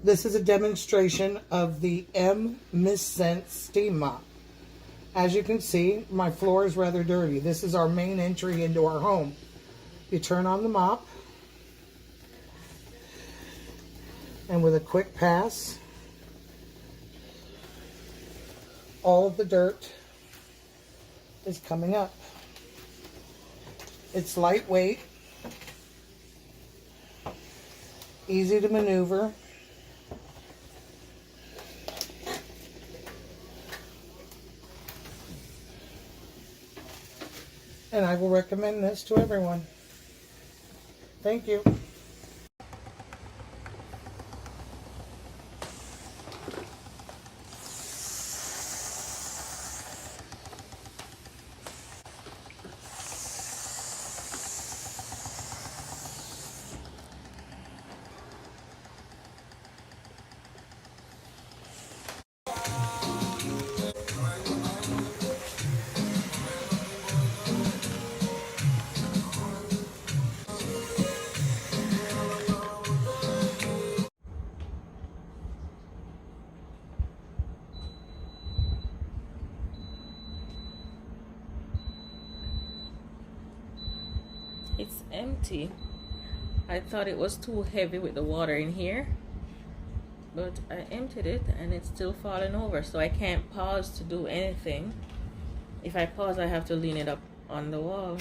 This is a demonstration of the Mistsince Steam Mop. As you can see, my floor is rather dirty. This is our main entry into our home. You turn on the mop, and with a quick pass, all of the dirt is coming up. It's lightweight, easy to maneuver, and I will recommend this to everyone. Thank you. It's empty. I thought it was too heavy with the water in here, but I emptied it and it's still falling over, so I can't pause to do anything. If I pause, I have to lean it up on the wall.